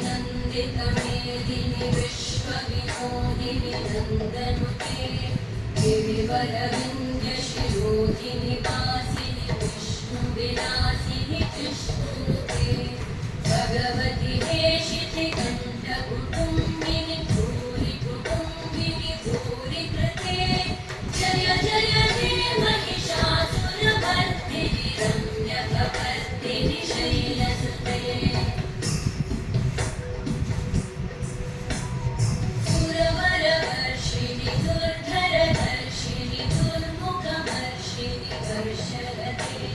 नन्दितमेदिनि विश्वविनोदिनि नन्दनुते गिरिवरविन्द्यशिरोधिनि वासिनि विष्णुविलासिनि विष्णुनुते भगवति हेशितिकण्ठकुटुम्बिनि भूरि कुटुम्बिनि भूरि कृते जय जय हे महिषासुरमर्दिनि रम्यकपर्दिनि शैलसुते सुरवरवर्षिणि दुर्धरधर्षिणि दुर्मुखमर्षिणि वर्षरते